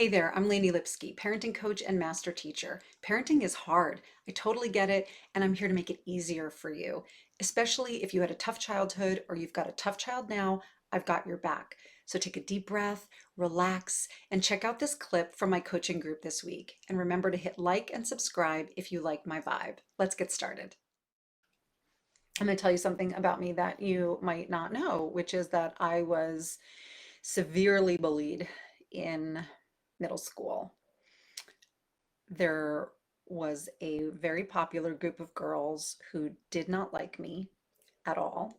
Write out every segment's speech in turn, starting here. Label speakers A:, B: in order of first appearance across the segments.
A: Hey there, I'm Lainey Lipsky, parenting coach and master teacher. Parenting is hard. I totally get it, and I'm here to make it easier for you. Especially if you had a tough childhood or you've got a tough child now, I've got your back. So take a deep breath, relax, and check out this clip from my coaching group this week. And remember to hit like and subscribe if you like my vibe. Let's get started. I'm going to tell you something about me that you might not know, which is that I was severely bullied in middle school. There was a very popular group of girls who did not like me at all.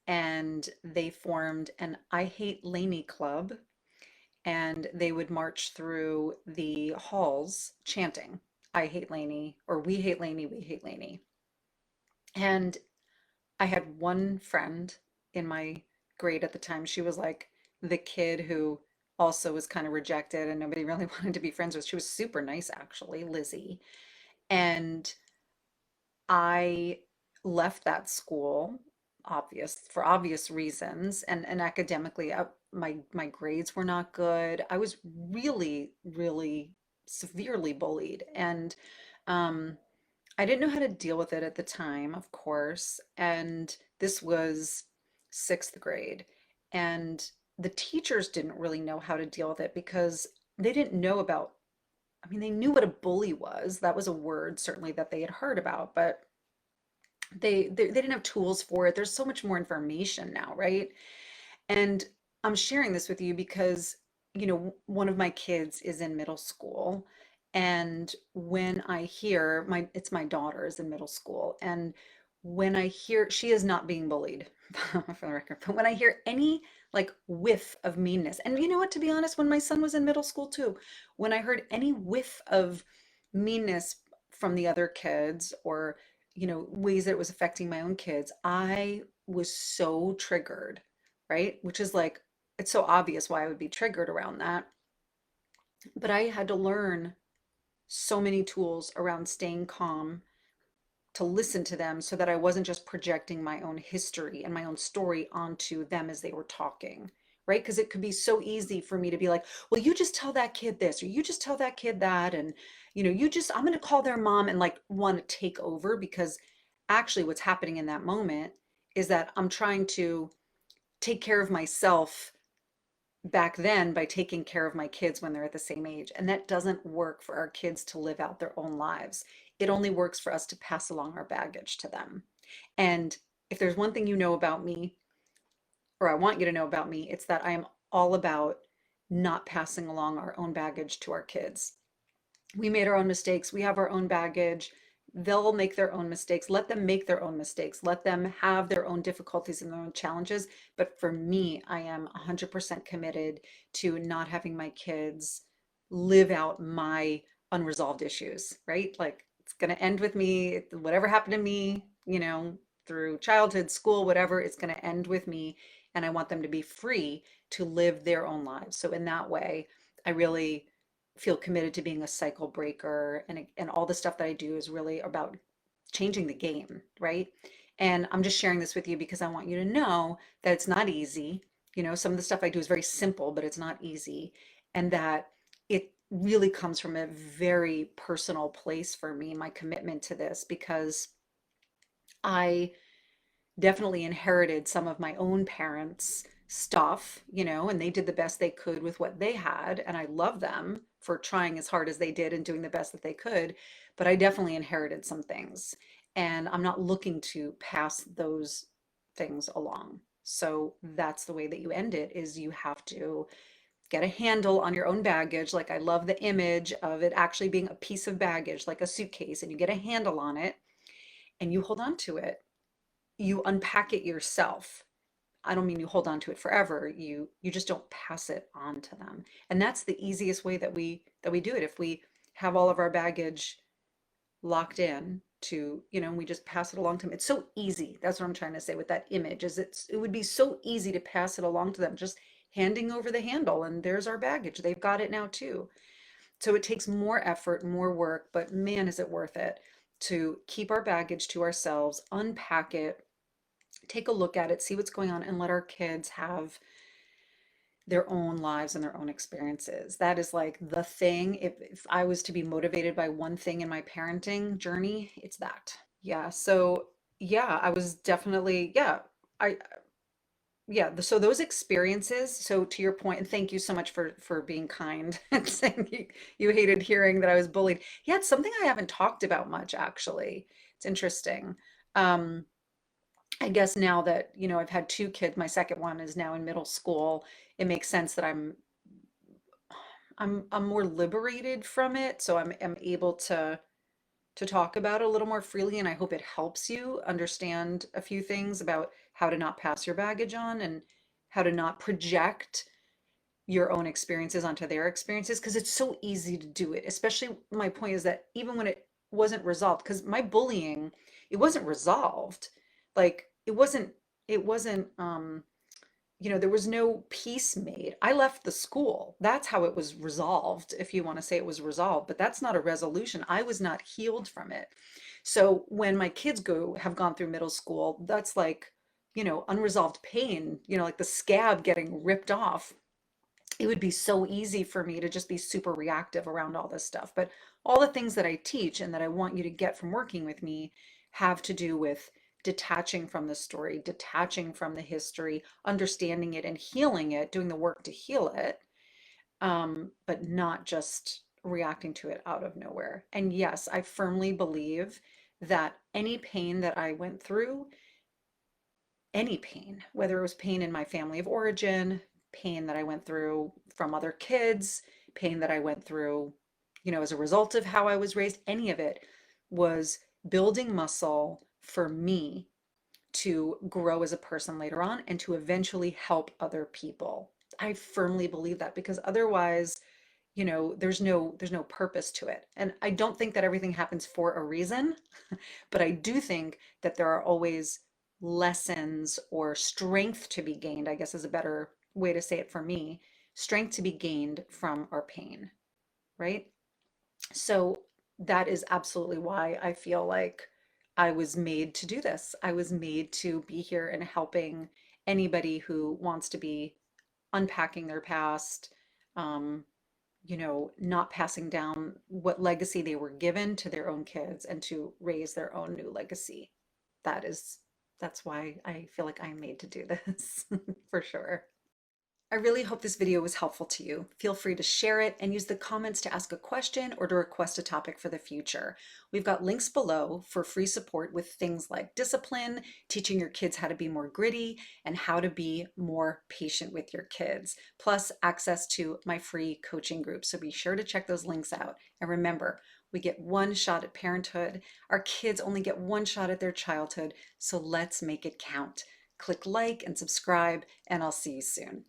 A: And they formed an I Hate Laney club, and they would march through the halls chanting, I hate Laney, or we hate Laney, we hate Laney. And I had one friend in my grade at the time. She was like the kid who also was kind of rejected and nobody really wanted to be friends with. She was super nice, actually, Lizzie. And I left that school for obvious reasons, and academically my grades were not good. I was really severely bullied, and um I didn't know how to deal with it at the time, of course, and this was sixth grade, and the teachers didn't really know how to deal with it because they didn't know about, I mean, they knew what a bully was. That was a word certainly that they had heard about, but they didn't have tools for it. There's so much more information now, right? And I'm sharing this with you because, one of my kids is in middle school. And when I hear it's my daughter is in middle school. And when I hear she is not being bullied, for the record, but when I hear any like whiff of meanness, and you know what, to be honest, when my son was in middle school too, when I heard any whiff of meanness from the other kids or, ways that it was affecting my own kids, I was so triggered, right? Which is like, it's so obvious why I would be triggered around that. But I had to learn so many tools around staying calm to listen to them so that I wasn't just projecting my own history and my own story onto them as they were talking, right? Because it could be so easy for me to be like, well, you just tell that kid this, or you just tell that kid that. And, I'm going to call their mom and like want to take over because actually what's happening in that moment is that I'm trying to take care of myself back then by taking care of my kids when they're at the same age. And that doesn't work for our kids to live out their own lives. It only works for us to pass along our baggage to them. And if there's one thing you know about me, or I want you to know about me, it's that I am all about not passing along our own baggage to our kids. We made our own mistakes. We have our own baggage. They'll make their own mistakes. Let them make their own mistakes. Let them have their own difficulties and their own challenges. But for me, I am 100% committed to not having my kids live out my unresolved issues, right? Like it's going to end with me. Whatever happened to me, through childhood, school, whatever, it's going to end with me. And I want them to be free to live their own lives. So in that way, I really feel committed to being a cycle breaker, and all the stuff that I do is really about changing the game, right? And I'm just sharing this with you because I want you to know that it's not easy. Some of the stuff I do is very simple, but it's not easy, and that it really comes from a very personal place for me, my commitment to this, because I definitely inherited some of my own parents' stuff, and they did the best they could with what they had. And I love them for trying as hard as they did and doing the best that they could. But I definitely inherited some things. And I'm not looking to pass those things along. So that's the way that you end it, is you have to get a handle on your own baggage. Like I love the image of it actually being a piece of baggage, like a suitcase, and you get a handle on it and you hold on to it, you unpack it yourself. I don't mean you hold on to it forever. You just don't pass it on to them. And that's the easiest way that we do it. If we have all of our baggage locked in to, we just pass it along to them. It's so easy. That's what I'm trying to say with that image, is it would be so easy to pass it along to them, just handing over the handle and there's our baggage. They've got it now too. So it takes more effort, more work, but man, is it worth it to keep our baggage to ourselves, unpack it, take a look at it, see what's going on, and let our kids have their own lives and their own experiences. That is like the thing. If I was to be motivated by one thing in my parenting journey, it's that. Yeah. So yeah, I was definitely, yeah. I Yeah, so those experiences, so to your point, and thank you so much for being kind and saying you hated hearing that I was bullied. Yeah, it's something I haven't talked about much actually. It's interesting. Um, I guess now that, I've had two kids, my second one is now in middle school, it makes sense that I'm more liberated from it, so I'm able to talk about it a little more freely, and I hope it helps you understand a few things about how to not pass your baggage on and how to not project your own experiences onto their experiences because it's so easy to do it. Especially my point is that even when it wasn't resolved, because my bullying, it wasn't resolved. Like it wasn't, there was no peace made. I left the school. That's how it was resolved, if you want to say it was resolved, but that's not a resolution. I was not healed from it. So when my kids have gone through middle school, that's like, unresolved pain, like the scab getting ripped off. It would be so easy for me to just be super reactive around all this stuff. But all the things that I teach and that I want you to get from working with me have to do with detaching from the story, detaching from the history, understanding it and healing it, doing the work to heal it, but not just reacting to it out of nowhere. And yes, I firmly believe that any pain that I went through, any pain, whether it was pain in my family of origin, pain that I went through from other kids, pain that I went through, as a result of how I was raised, any of it was building muscle for me to grow as a person later on and to eventually help other people. I firmly believe that because otherwise, there's no purpose to it. And I don't think that everything happens for a reason. But I do think that there are always lessons or strength to be gained, I guess is a better way to say it for me, strength to be gained from our pain, right? So that is absolutely why I feel like I was made to do this. I was made to be here and helping anybody who wants to be unpacking their past, um, not passing down what legacy they were given to their own kids and to raise their own new legacy. That is, that's why I feel like I'm made to do this for sure. I really hope this video was helpful to you. Feel free to share it and use the comments to ask a question or to request a topic for the future. We've got links below for free support with things like discipline, teaching your kids how to be more gritty, and how to be more patient with your kids, plus access to my free coaching group. So be sure to check those links out. And remember, we get one shot at parenthood. Our kids only get one shot at their childhood. So let's make it count. Click like and subscribe, and I'll see you soon.